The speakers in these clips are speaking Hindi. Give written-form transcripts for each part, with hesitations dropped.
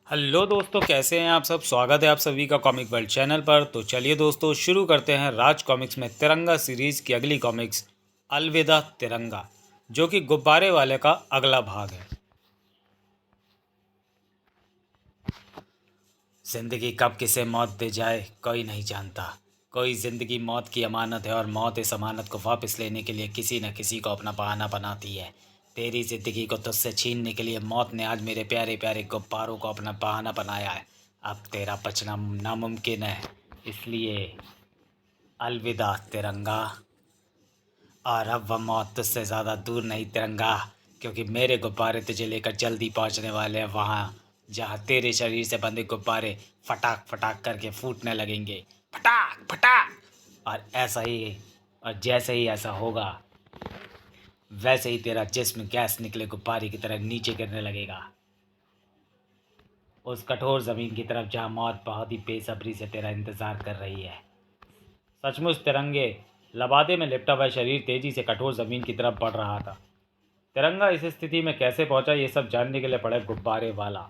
हेलो दोस्तों, कैसे हैं आप सब। स्वागत है आप सभी का कॉमिक वर्ल्ड चैनल पर। तो चलिए दोस्तों, शुरू करते हैं राज कॉमिक्स में तिरंगा सीरीज़ की अगली कॉमिक्स अलविदा तिरंगा, जो कि गुब्बारे वाले का अगला भाग है। जिंदगी कब किसे मौत दे जाए कोई नहीं जानता। कोई जिंदगी मौत की अमानत है और मौत इस अमानत को वापस लेने के लिए किसी न किसी को अपना बहाना बनाती है। तेरी जिंदगी को तुझसे छीनने के लिए मौत ने आज मेरे प्यारे प्यारे गुब्बारों को अपना बहाना बनाया है। अब तेरा बचना नामुमकिन है, इसलिए अलविदा तिरंगा। और अब वह मौत तुझसे ज़्यादा दूर नहीं तिरंगा, क्योंकि मेरे गुब्बारे तुझे लेकर जल्दी पहुंचने वाले हैं वहाँ जहाँ तेरे शरीर से बंधे गुब्बारे फटाक फटाक करके फूटने लगेंगे। फटाक फटाक। और ऐसा ही, और जैसे ही ऐसा होगा वैसे ही तेरा जिस्म गैस निकले गुब्बारे की तरह नीचे गिरने लगेगा, उस कठोर ज़मीन की तरफ जहाँ मौत बहुत ही बेसब्री से तेरा इंतज़ार कर रही है। सचमुच तिरंगे, लबादे में लिपटा हुआ शरीर तेजी से कठोर ज़मीन की तरफ बढ़ रहा था। तिरंगा इस स्थिति में कैसे पहुंचा, ये सब जानने के लिए पड़े गुब्बारे वाला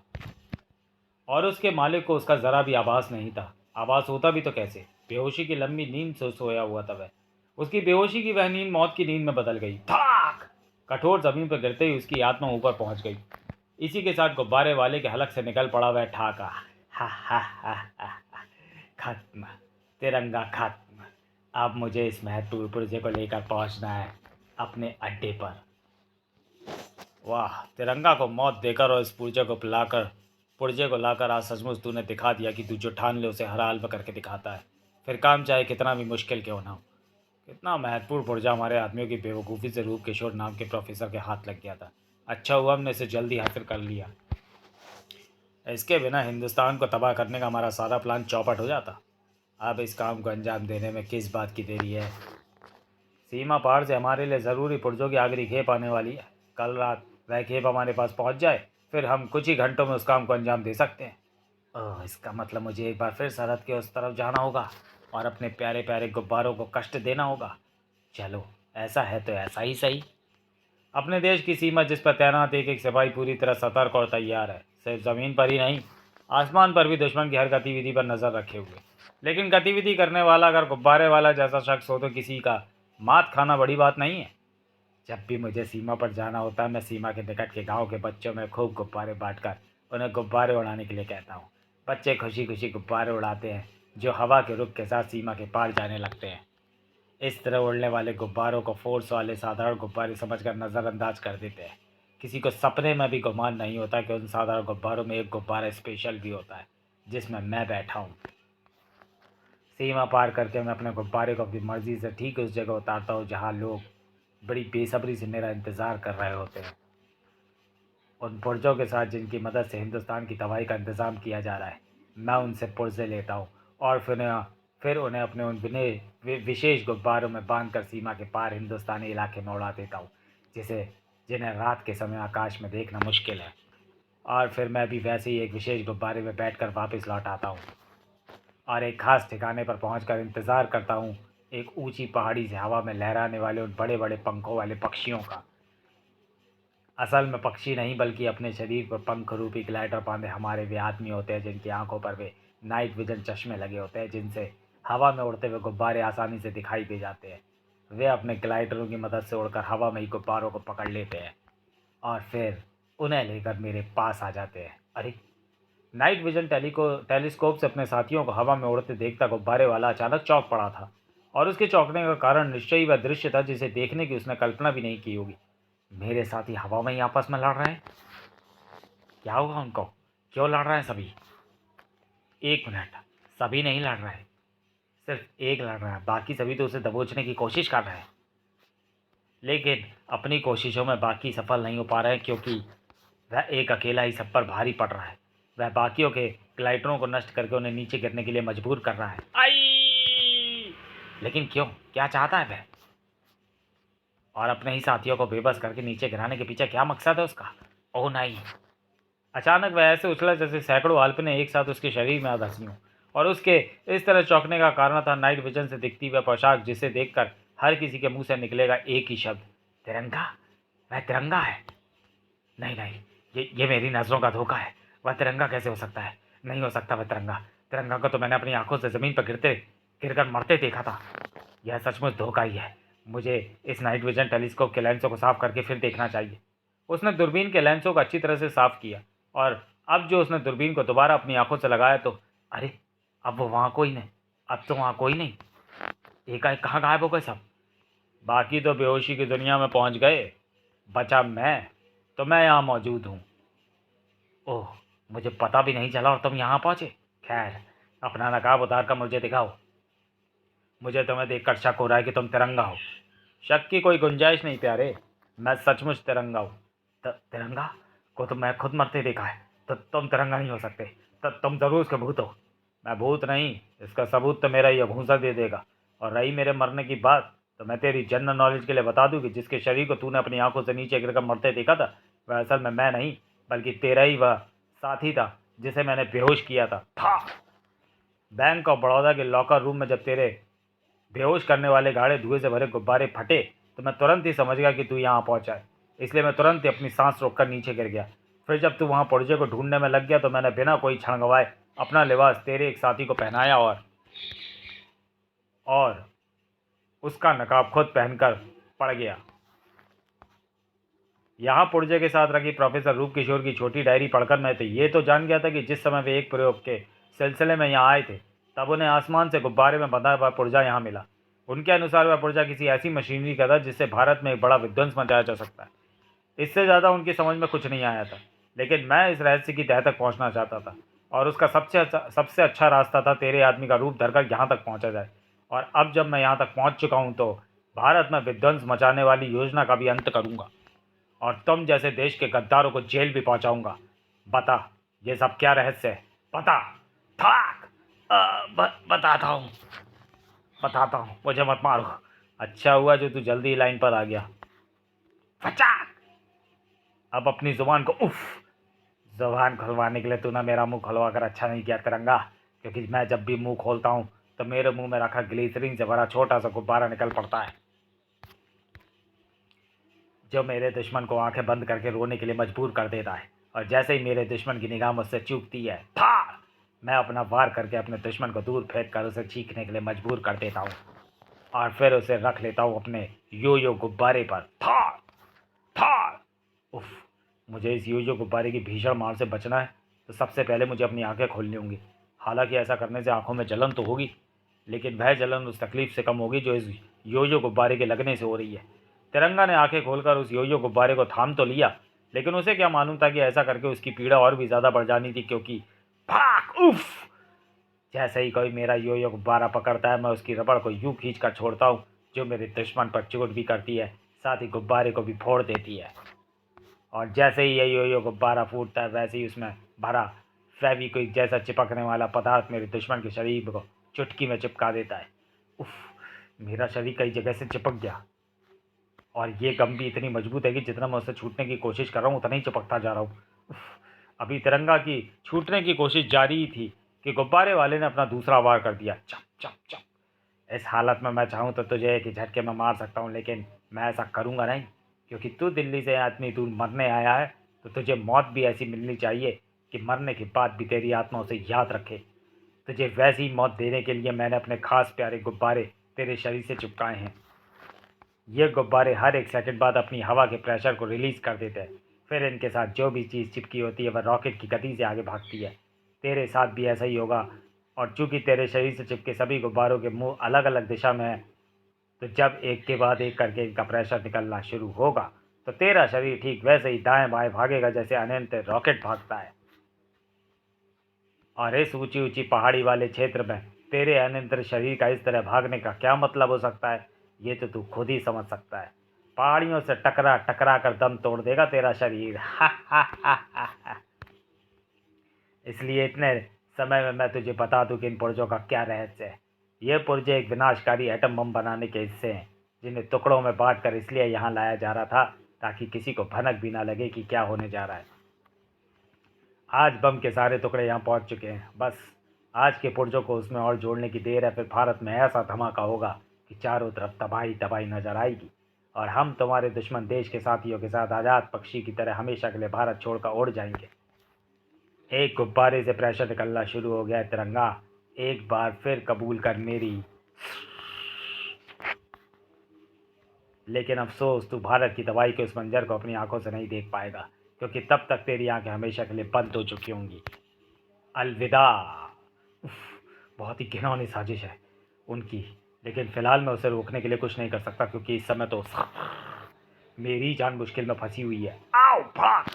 और उसके मालिक को उसका ज़रा भी आभास नहीं था। आभास होता भी तो कैसे, बेहोशी की लंबी नींद से सोया हुआ था वह। उसकी बेहोशी की वह नींद मौत की नींद में बदल गई। धाक! कठोर जमीन पर गिरते ही उसकी आत्मा ऊपर पहुंच गई। इसी के साथ गुब्बारे वाले के हलक से निकल पड़ा वह ठाका। हा हा हा हा। खत्म, तिरंगा खत्म। अब मुझे इस महत्वपूर्ण पुर्जे को लेकर पहुंचना है अपने अड्डे पर। वाह, तिरंगा को मौत देकर और इस पुर्जे को लाकर आज सचमुच तूने दिखा दिया कि तू जो ठान ले उसे हर हाल में करके दिखाता है, फिर काम चाहे कितना भी मुश्किल क्यों ना हो। कितना महत्वपूर्ण पुर्जा हमारे आदमियों की बेवकूफ़ी से रूप किशोर नाम के प्रोफेसर के हाथ लग गया था। अच्छा हुआ हमने इसे जल्दी हासिल कर लिया। इसके बिना हिंदुस्तान को तबाह करने का हमारा सारा प्लान चौपट हो जाता। अब इस काम को अंजाम देने में किस बात की देरी है। सीमा पार से हमारे लिए ज़रूरी पुर्जों की आखिरी खेप आने वाली है। कल रात वह खेप हमारे पास पहुंच जाए, फिर हम कुछ ही घंटों में उस काम को अंजाम दे सकते हैं। ओह, इसका मतलब मुझे एक बार फिर सरहद के उस तरफ जाना होगा और अपने प्यारे प्यारे गुब्बारों को कष्ट देना होगा। चलो, ऐसा है तो ऐसा ही सही। अपने देश की सीमा जिस पर तैनात एक एक सिपाही पूरी तरह सतर्क और तैयार है, सिर्फ ज़मीन पर ही नहीं, आसमान पर भी दुश्मन की हर गतिविधि पर नज़र रखे हुए। लेकिन गतिविधि करने वाला अगर गुब्बारे वाला जैसा शख्स हो तो किसी का मात खाना बड़ी बात नहीं है। जब भी मुझे सीमा पर जाना होता है, मैं सीमा के निकट के गांव के बच्चों में खूब गुब्बारे बांटकर उन्हें गुब्बारे उड़ाने के लिए कहता हूँ। बच्चे खुशी खुशी गुब्बारे उड़ाते हैं जो हवा के रुख के साथ सीमा के पार जाने लगते हैं। इस तरह उड़ने वाले गुब्बारों को फोर्स वाले साधारण गुब्बारे समझकर नज़रअंदाज कर देते हैं। किसी को सपने में भी गुमान नहीं होता कि उन साधारण गुब्बारों में एक गुब्बारा स्पेशल भी होता है जिसमें मैं बैठा हूँ। सीमा पार करके मैं अपने गुब्बारे को अपनी मर्जी से ठीक उस जगह उतारता हूँ जहाँ लोग बड़ी बेसब्री से मेरा इंतज़ार कर रहे होते हैं। उन पुर्जों के साथ जिनकी मदद से हिंदुस्तान की तबाही का इंतज़ाम किया जा रहा है, मैं उनसे पुर्जे लेता हूँ और फिर उन्हें अपने उन विशेष गुब्बारों में बांधकर सीमा के पार हिंदुस्तानी इलाके में उड़ा देता हूँ, जिन्हें रात के समय आकाश में देखना मुश्किल है। और फिर मैं भी वैसे ही एक विशेष गुब्बारे में बैठकर वापस लौट आता हूँ और एक खास ठिकाने पर पहुंचकर इंतज़ार करता हूँ एक ऊंची पहाड़ी से हवा में लहराने वाले उन बड़े बड़े पंखों वाले पक्षियों का। असल में पक्षी नहीं, बल्कि अपने शरीर पर पंख रूपी ग्लाइडर बांधे हमारे वे आदमी होते हैं जिनकी आंखों पर वे नाइट विजन चश्मे लगे होते हैं, जिनसे हवा में उड़ते हुए गुब्बारे आसानी से दिखाई दे जाते हैं। वे अपने ग्लाइडरों की मदद से उड़कर हवा में ही गुब्बारों को पकड़ लेते हैं और फिर उन्हें लेकर मेरे पास आ जाते हैं। अरे, नाइट विजन टेलीस्कोप से अपने साथियों को हवा में उड़ते देखता गुब्बारे वाला अचानक चौंक पड़ा था। और उसके चौंकने का कारण निश्चय ही वह दृश्य था जिसे देखने की उसने कल्पना भी नहीं की होगी। मेरे साथी हवा में ही आपस में लड़ रहे हैं। क्या हुआ उनको, क्यों लड़ रहे हैं सभी? एक मिनट, सभी नहीं लड़ रहे, सिर्फ एक लड़ रहा है, बाकी सभी तो उसे दबोचने की कोशिश कर रहे हैं। लेकिन अपनी कोशिशों में बाकी सफल नहीं हो पा रहे हैं, क्योंकि वह एक अकेला ही सब पर भारी पड़ रहा है। वह बाकियों के ग्लाइडरों को नष्ट करके उन्हें नीचे गिरने के लिए मजबूर कर रहा है। आई! लेकिन क्यों, क्या चाहता है वह? और अपने ही साथियों को बेबस करके नीचे गिराने के पीछे क्या मकसद है उसका? ओह नहीं! अचानक वह ऐसे उछला जैसे सैकड़ों अल्पने एक साथ उसके शरीर में आ धंसी हों। और उसके इस तरह चौंकने का कारण था नाइट विजन से दिखती हुई पोशाक, जिसे देखकर हर किसी के मुंह से निकलेगा एक ही शब्द, तिरंगा। वह तिरंगा है। नहीं नहीं, ये मेरी नज़रों का धोखा है। वह तिरंगा कैसे हो सकता है? नहीं हो सकता वह तिरंगा। तिरंगा को तो मैंने अपनी आंखों से ज़मीन पर गिरकर मरते देखा था। यह सचमुच धोखा ही है। मुझे इस नाइट विजन टेलीस्कोप के लेंसों को साफ करके फिर देखना चाहिए। उसने दूरबीन के लेंसों को अच्छी तरह से साफ किया और अब जो उसने दूरबीन को दोबारा अपनी आंखों से लगाया तो अरे, अब वो वहाँ कोई नहीं। अब तो वहाँ कोई नहीं। एकाएक कहाँ गायब हो गए सब? बाकी तो बेहोशी की दुनिया में पहुँच गए। बचा मैं, तो मैं यहाँ मौजूद हूँ। ओह, मुझे पता भी नहीं चला और तुम यहाँ पहुँचे। खैर, अपना नकाब उतार कर मुझे दिखाओ। मुझे तुम्हें देखकर शक हो रहा है कि तुम तिरंगा हो। शक की कोई गुंजाइश नहीं प्यारे, मैं सचमुच तिरंगा हूँ। तिरंगा को तो मैं खुद मरते देखा है, तो तुम तिरंगा नहीं हो सकते। तो तुम जरूर उसके भूत हो। मैं भूत नहीं, इसका सबूत तो मेरा ये भूसा दे देगा। और रही मेरे मरने की बात, तो मैं तेरी जनरल नॉलेज के लिए बता दूं कि जिसके शरीर को तूने अपनी आंखों से नीचे गिरकर मरते देखा था, वह असल में मैं नहीं, बल्कि तेरा ही वह साथी था जिसे मैंने बेहोश किया था। बैंक ऑफ बड़ौदा के लॉकर रूम में जब तेरे बेहोश करने वाले गाढ़े धुएं से भरे गुब्बारे फटे, तो मैं तुरंत ही समझ गया कि तू यहाँ पहुंचा है। इसलिए मैं तुरंत ही अपनी सांस रोककर नीचे गिर गया। फिर जब तू वहाँ पुर्जे को ढूंढने में लग गया, तो मैंने बिना कोई क्षण गंवाए अपना लिबास तेरे एक साथी को पहनाया और उसका नकाब खुद पहनकर पड़ गया। यहाँ पुर्जे के साथ रखी प्रोफेसर रूप किशोर की छोटी डायरी पढ़कर मैं तो ये तो जान गया था कि जिस समय वे एक प्रयोग के सिलसिले में यहाँ आए थे, तब उन्हें आसमान से गुब्बारे में बंधा हुआ पुर्जा यहाँ मिला। उनके अनुसार वह पुर्जा किसी ऐसी मशीनरी का था जिससे भारत में एक बड़ा विध्वंस मचाया जा सकता है। इससे ज़्यादा उनकी समझ में कुछ नहीं आया था, लेकिन मैं इस रहस्य की तह तक पहुँचना चाहता था और उसका सबसे अच्छा रास्ता था तेरे आदमी का रूप धरकर यहाँ तक पहुँचा जाए। और अब जब मैं यहाँ तक पहुँच चुका हूँ, तो भारत में विध्वंस मचाने वाली योजना का भी अंत करूँगा और तुम जैसे देश के गद्दारों को जेल भी पहुँचाऊँगा। बता, ये सब क्या रहस्य है? बता। थाक। बताता हूँ, मुझे मत मारो। अच्छा हुआ जो तू जल्दी लाइन पर आ गया। फचाक। अब अपनी जुबान को उफ। जुबान खुलवाने के लिए तूने मेरा मुंह खुलवा कर अच्छा नहीं किया तिरंगा, क्योंकि मैं जब भी मुंह खोलता हूँ तो मेरे मुंह में रखा ग्लिसरीन से भरा छोटा सा गुब्बारा निकल पड़ता है, जो मेरे दुश्मन को आंखें बंद करके रोने के लिए मजबूर कर देता है। और जैसे ही मेरे दुश्मन की निगाह मुझसे चूकती है, था मैं अपना वार करके अपने दुश्मन को दूर फेंक कर उसे चीखने के लिए मजबूर कर देता हूँ और फिर उसे रख लेता हूँ अपने यो गुब्बारे पर। था था उफ। मुझे इस यो गुब्बारे की भीषण मार से बचना है, तो सबसे पहले मुझे अपनी आंखें खोलनी होंगी। हालांकि ऐसा करने से आंखों में जलन तो होगी, लेकिन वह जलन उस तकलीफ से कम होगी जो इस यो गुब्बारे के लगने से हो रही है। तिरंगा ने आंखें खोलकर उस यो गुब्बारे को थाम तो लिया, लेकिन उसे क्या मालूम था कि ऐसा करके उसकी पीड़ा और भी ज़्यादा बढ़ जानी थी, क्योंकि भाग उफ। जैसे ही कोई मेरा यो गुब्बारा पकड़ता है, मैं उसकी रबड़ को यूं खींच कर छोड़ता हूँ, जो मेरे दुश्मन पर चोट भी करती है, साथ ही गुब्बारे को भी फोड़ देती है। और जैसे ही ये यो गुब्बारा फूटता है, वैसे ही उसमें भरा फेविक्विक जैसा चिपकने वाला पदार्थ मेरे दुश्मन के शरीर को चुटकी में चिपका देता है। उफ, मेरा शरीर कई जगह से चिपक गया और ये गम भी इतनी मजबूत है कि जितना मैं उससे छूटने की कोशिश कर रहा हूँ, उतना ही चिपकता जा रहा हूँ। अभी तिरंगा की छूटने की कोशिश जारी ही थी कि गुब्बारे वाले ने अपना दूसरा वार कर दिया। चप चप चप। इस हालत में मैं चाहूँ तो तुझे एक ही झटके में मार सकता हूँ, लेकिन मैं ऐसा करूँगा नहीं, क्योंकि तू दिल्ली से आदमी तू मरने आया है, तो तुझे मौत भी ऐसी मिलनी चाहिए कि मरने के बाद भी तेरी आत्मा उसे याद रखे। तुझे वैसी मौत देने के लिए मैंने अपने खास प्यारे गुब्बारे तेरे शरीर से चिपकाए हैं। ये गुब्बारे हर एक सेकंड बाद अपनी हवा के प्रेशर को रिलीज़ कर देते हैं। फिर इनके साथ जो भी चीज़ चिपकी होती है, वह रॉकेट की गति से आगे भागती है। तेरे साथ भी ऐसा ही होगा। और चूंकि तेरे शरीर से चिपके सभी गुब्बारों के मुंह अलग अलग दिशा में है, तो जब एक के बाद एक करके इनका प्रेशर निकलना शुरू होगा, तो तेरा शरीर ठीक वैसे ही दाएं बाएं भागेगा जैसे अनंत रॉकेट भागता है। और इस ऊंची ऊंची पहाड़ी वाले क्षेत्र में तेरे अनंत शरीर का इस तरह भागने का क्या मतलब हो सकता है, ये तो तू खुद ही समझ सकता है। पहाड़ियों से टकरा टकरा कर दम तोड़ देगा तेरा शरीर। इसलिए इतने समय में मैं तुझे बता दूं कि इन पुर्जों का क्या रहस्य है। ये पुर्जे एक विनाशकारी एटम बम बनाने के हिस्से हैं, जिन्हें टुकड़ों में बांट कर इसलिए यहाँ लाया जा रहा था ताकि किसी को भनक भी ना लगे कि क्या होने जा रहा है। आज बम के सारे टुकड़े यहाँ पहुँच चुके हैं। बस आज के पुर्जों को उसमें और जोड़ने की देर है, फिर भारत में ऐसा धमाका होगा कि चारों तरफ तबाही तबाही नजर आएगी और हम तुम्हारे दुश्मन देश के साथियों के साथ आज़ाद पक्षी की तरह हमेशा के लिए भारत छोड़कर उड़ जाएंगे। एक गुब्बारे से प्रेशर निकलना शुरू हो गया। तिरंगा, एक बार फिर कबूल कर मेरी, लेकिन अफसोस तू भारत की तबाही के उस मंजर को अपनी आंखों से नहीं देख पाएगा, क्योंकि तब तक तेरी आंखें हमेशा के लिए बंद हो चुकी होंगी। अलविदा। उफ, बहुत ही घिनौनी साजिश है उनकी, लेकिन फिलहाल मैं उसे रोकने के लिए कुछ नहीं कर सकता, क्योंकि इस समय तो मेरी जान मुश्किल में फंसी हुई है। आओ भाग।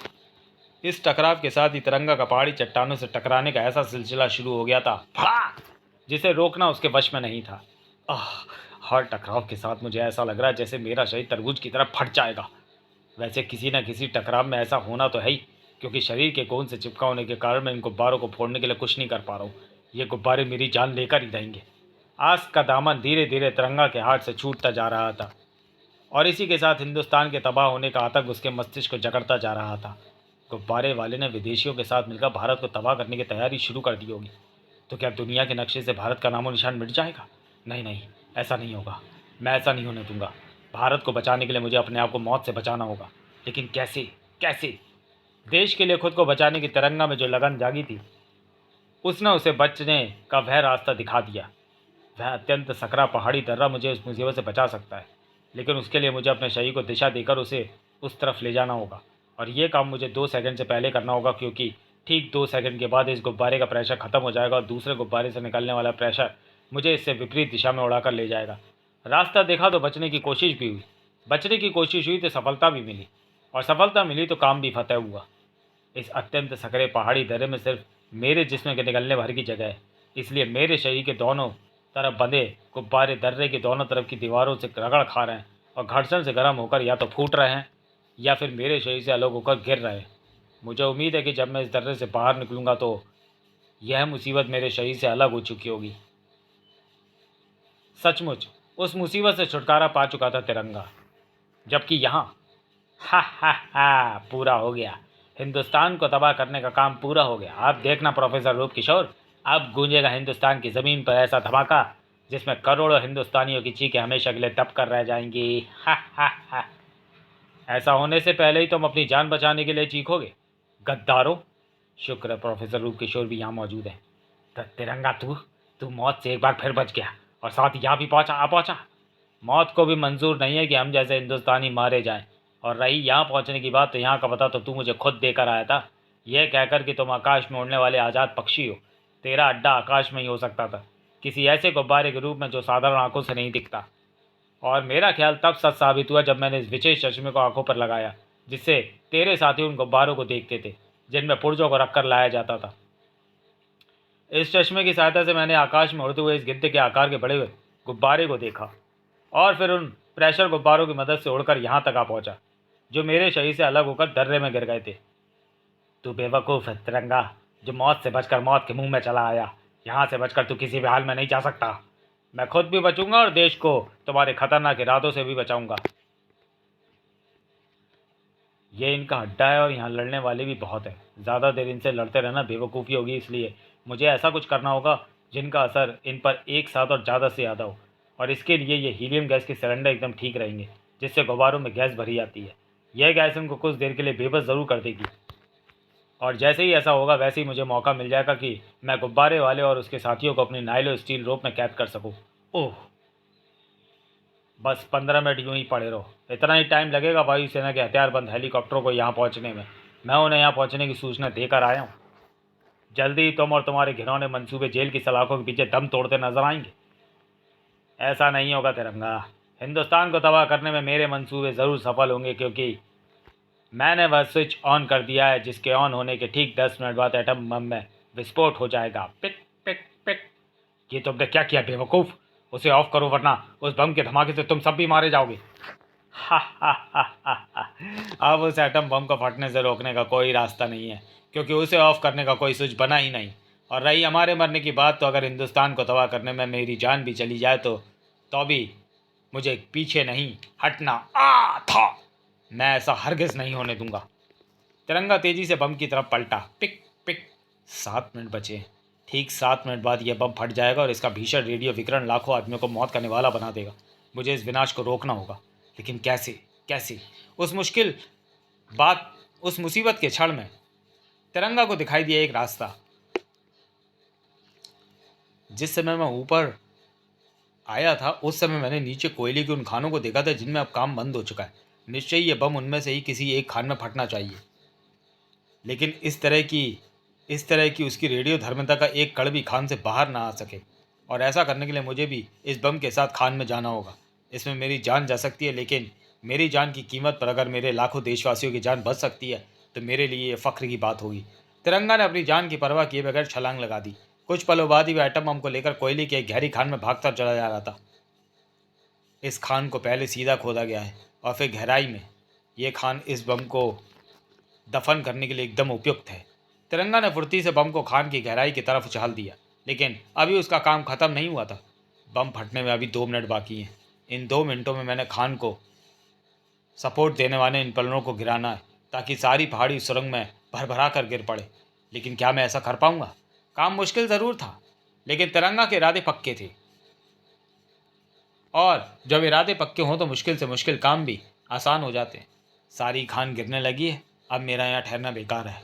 इस टकराव के साथ ही तिरंगा का पहाड़ी चट्टानों से टकराने का ऐसा सिलसिला शुरू हो गया था, भाग, जिसे रोकना उसके वश में नहीं था। आह, हर टकराव के साथ मुझे ऐसा लग रहा है जैसे मेरा शरीर तरबूज की तरह फट जाएगा। वैसे किसी न किसी टकराव में ऐसा होना तो है ही, क्योंकि शरीर के कोन से चिपका होने के कारण मैं इन गुब्बारों को फोड़ने के लिए कुछ नहीं कर पा रहा हूँ। ये गुब्बारे मेरी जान लेकर ही रहेंगे। आस का दामन धीरे धीरे तिरंगा के हाथ से छूटता जा रहा था, और इसी के साथ हिंदुस्तान के तबाह होने का आतंक उसके मस्तिष्क को जकड़ता जा रहा था। गुब्बारे वाले ने विदेशियों के साथ मिलकर भारत को तबाह करने की तैयारी शुरू कर दी होगी। तो क्या दुनिया के नक्शे से भारत का नामो निशान मिट जाएगा? नहीं नहीं, ऐसा नहीं होगा। मैं ऐसा नहीं होने दूंगा। भारत को बचाने के लिए मुझे अपने आप को मौत से बचाना होगा, लेकिन कैसे? कैसे? देश के लिए खुद को बचाने की तिरंगा में जो लगन जागी थी, उसने उसे बचने का वह रास्ता दिखा दिया। वह अत्यंत सकरा पहाड़ी दर्रा मुझे उस मुसीबत से बचा सकता है, लेकिन उसके लिए मुझे अपने शरीर को दिशा देकर उसे उस तरफ ले जाना होगा। और ये काम मुझे 2 सेकंड से पहले करना होगा, क्योंकि ठीक 2 सेकंड के बाद इस गुब्बारे का प्रेशर खत्म हो जाएगा और दूसरे गुब्बारे से निकलने वाला प्रेशर मुझे इससे विपरीत दिशा में उड़ाकर ले जाएगा। रास्ता देखा तो बचने की कोशिश भी हुई, बचने की कोशिश हुई तो सफलता भी मिली, और सफलता मिली तो काम भी फतेह हुआ। इस अत्यंत सकरे पहाड़ी दर्रे में सिर्फ मेरे जिस्म के निकलने भर की जगह है, इसलिए मेरे शरीर के दोनों तरफ बंधे गुब्बारे दर्रे की दोनों तरफ की दीवारों से रगड़ खा रहे हैं और घर्षण से गर्म होकर या तो फूट रहे हैं या फिर मेरे शरीर से अलग होकर गिर रहे हैं। मुझे उम्मीद है कि जब मैं इस दर्रे से बाहर निकलूंगा तो यह मुसीबत मेरे शरीर से अलग हो चुकी होगी। सचमुच उस मुसीबत से छुटकारा पा चुका था तिरंगा, जबकि यहाँ हा हा हा, पूरा हो गया। हिंदुस्तान को तबाह करने का काम पूरा हो गया। आप देखना प्रोफेसर रूप किशोर, अब गूंजेगा हिंदुस्तान की ज़मीन पर ऐसा धमाका जिसमें करोड़ों हिंदुस्तानियों की चीखें हमेशा के लिए दब कर रह जाएंगी। हा हा हा। ऐसा होने से पहले ही तुम अपनी जान बचाने के लिए चीखोगे, गद्दारों। शुक्र है प्रोफेसर रूप किशोर भी यहाँ मौजूद है। तिरंगा, तू तू मौत से एक बार फिर बच गया, और साथ ही यहाँ भी पहुँचा। मौत को भी मंजूर नहीं है कि हम जैसे हिंदुस्तानी मारे जाएं। और रही यहाँ पहुँचने की बात, तो यहाँ का पता तो तू मुझे खुद देकर आया था, यह कहकर कि तुम आकाश में उड़ने वाले आज़ाद पक्षी हो। तेरा अड्डा आकाश में ही हो सकता था, किसी ऐसे गुब्बारे के रूप में जो साधारण आंखों से नहीं दिखता। और मेरा ख्याल तब सच साबित हुआ जब मैंने इस विशेष चश्मे को आंखों पर लगाया, जिससे तेरे साथी उन गुब्बारों को देखते थे जिनमें पुर्जों को रखकर लाया जाता था। इस चश्मे की सहायता से मैंने आकाश में उड़ते हुए इस गिद्ध के आकार के बड़े हुए गुब्बारे को देखा, और फिर उन प्रेशर गुब्बारों की मदद से उड़कर यहाँ तक आ पहुँचा, जो मेरे शरीर से अलग होकर दर्रे में गिर गए थे। तू बेवकूफ़ है तिरंगा, जो मौत से बचकर मौत के मुंह में चला आया। यहाँ से बचकर तू किसी भी हाल में नहीं जा सकता। मैं खुद भी बचूंगा और देश को तुम्हारे खतरनाक इरादों से भी बचाऊंगा। ये इनका अड्डा है और यहाँ लड़ने वाले भी बहुत हैं। ज़्यादा देर इनसे लड़ते रहना बेवकूफ़ी होगी, इसलिए मुझे ऐसा कुछ करना होगा जिनका असर इन पर एक साथ और ज़्यादा से ज़्यादा हो। और इसके लिए ये हीलियम गैस के सिलेंडर एकदम ठीक रहेंगे, जिससे गुब्बारों में गैस भरी आती है। यह गैस इनको कुछ देर के लिए बेबस ज़रूर कर देगी, और जैसे ही ऐसा होगा वैसे ही मुझे मौका मिल जाएगा कि मैं गुब्बारे वाले और उसके साथियों को अपनी नाइलो स्टील रोप में कैद कर सकूँ। ओह, बस 15 मिनट यूं ही पड़े रहो। इतना ही टाइम लगेगा वायुसेना के हथियारबंद हेलीकॉप्टरों को यहाँ पहुँचने में। मैं उन्हें यहाँ पहुँचने की सूचना देकर आया हूँ। जल्दी ही तुम और तुम्हारे घिनौने मंसूबे जेल की सलाखों के पीछे दम तोड़ते नजर आएंगे। ऐसा नहीं होगा तिरंगा। हिंदुस्तान को तबाह करने में मेरे मंसूबे ज़रूर सफल होंगे, क्योंकि मैंने वह स्विच ऑन कर दिया है जिसके ऑन होने के ठीक 10 मिनट बाद एटम बम में विस्फोट हो जाएगा। पिक पिक पिक। ये तुमने क्या किया बेवकूफ़? उसे ऑफ करो, वरना उस बम के धमाके से तुम सब भी मारे जाओगे। हा हा हा हा हा। अब उस एटम बम को फटने से रोकने का कोई रास्ता नहीं है, क्योंकि उसे ऑफ करने का कोई स्विच बना ही नहीं। और रही हमारे मरने की बात, तो अगर हिंदुस्तान को तबाह करने में मेरी जान भी चली जाए तो भी मुझे पीछे नहीं हटना आ था। मैं ऐसा हरगिज़ नहीं होने दूंगा। तिरंगा तेजी से बम की तरफ पलटा। Pick pick. 7 मिनट बचे। ठीक 7 मिनट बाद यह बम फट जाएगा और इसका भीषण रेडियो विकिरण लाखों आदमियों को मौत का निवाला बना देगा। मुझे इस विनाश को रोकना होगा, लेकिन कैसे? कैसे? उस मुश्किल बात, उस मुसीबत के क्षण में तिरंगा को दिखाई दिया एक रास्ता। जिस समय मैं ऊपर आया था उस समय मैंने नीचे कोयले के उन खानों को देखा था जिनमें अब काम बंद हो चुका है। निश्चय ये बम उनमें से ही किसी एक खान में फटना चाहिए, लेकिन इस तरह की उसकी रेडियो धर्मिता का एक कण भी खान से बाहर ना आ सके। और ऐसा करने के लिए मुझे भी इस बम के साथ खान में जाना होगा। इसमें मेरी जान जा सकती है, लेकिन मेरी जान की कीमत पर अगर मेरे लाखों देशवासियों की जान बच सकती है तो मेरे लिए ये फ़ख्र की बात होगी। तिरंगा ने अपनी जान की परवाह किए बगैर छलांग लगा दी। कुछ पलों बाद ही वह एटम बम को लेकर कोयले की एक गहरी खान में भागता चला जा रहा था। इस खान को पहले सीधा खोदा गया है और फिर गहराई में। यह खान इस बम को दफन करने के लिए एकदम उपयुक्त है। तिरंगा ने फुर्ती से बम को खान की गहराई की तरफ उछाल दिया, लेकिन अभी उसका काम खत्म नहीं हुआ था। बम फटने में अभी 2 मिनट बाकी हैं। इन 2 मिनटों में मैंने खान को सपोर्ट देने वाले इन पलरों को गिराना है ताकि सारी पहाड़ी सुरंग में भरभरा कर गिर पड़े। लेकिन क्या मैं ऐसा कर पाऊंगा? काम मुश्किल ज़रूर था, लेकिन तिरंगा के इरादे पक्के थे, और जब इरादे पक्के हों तो मुश्किल से मुश्किल काम भी आसान हो जाते हैं। सारी खान गिरने लगी है, अब मेरा यहाँ ठहरना बेकार है।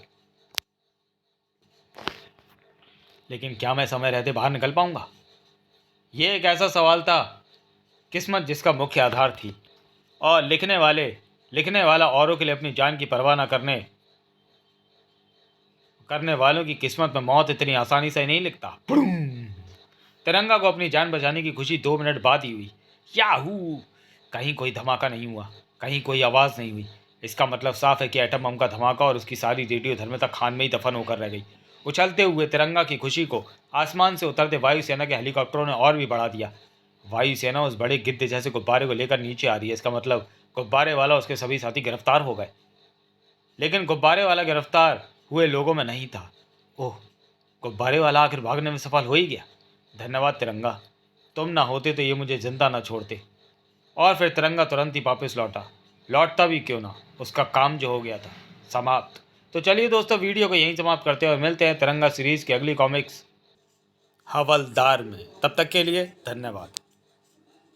लेकिन क्या मैं समय रहते बाहर निकल पाऊंगा? ये एक ऐसा सवाल था, किस्मत जिसका मुख्य आधार थी। और लिखने वाला औरों के लिए अपनी जान की परवाह न करने वालों की किस्मत में मौत इतनी आसानी से नहीं लिखता। तिरंगा को अपनी जान बचाने की खुशी 2 मिनट बाद ही हुई। याहू! कहीं कोई धमाका नहीं हुआ, कहीं कोई आवाज़ नहीं हुई। इसका मतलब साफ है कि एटम बम का धमाका और उसकी सारी रेडियो धर्मिता खान में ही दफन होकर रह गई। उछलते हुए तिरंगा की खुशी को आसमान से उतरते वायुसेना के हेलीकॉप्टरों ने और भी बढ़ा दिया। वायुसेना उस बड़े गिद्ध जैसे गुब्बारे को लेकर नीचे आ रही है। इसका मतलब गुब्बारे वाला उसके सभी साथी गिरफ्तार हो गए, लेकिन गुब्बारे वाला गिरफ्तार हुए लोगों में नहीं था। ओह, गुब्बारे वाला आखिर भागने में सफल हो ही गया। धन्यवाद तिरंगा, तुम ना होते तो ये मुझे जिंदा ना छोड़ते। और फिर तिरंगा तुरंत ही वापस लौटता भी क्यों ना, उसका काम जो हो गया था समाप्त। तो चलिए दोस्तों, वीडियो को यहीं समाप्त करते हैं और मिलते हैं तिरंगा सीरीज़ की अगली कॉमिक्स हवलदार में। तब तक के लिए धन्यवाद।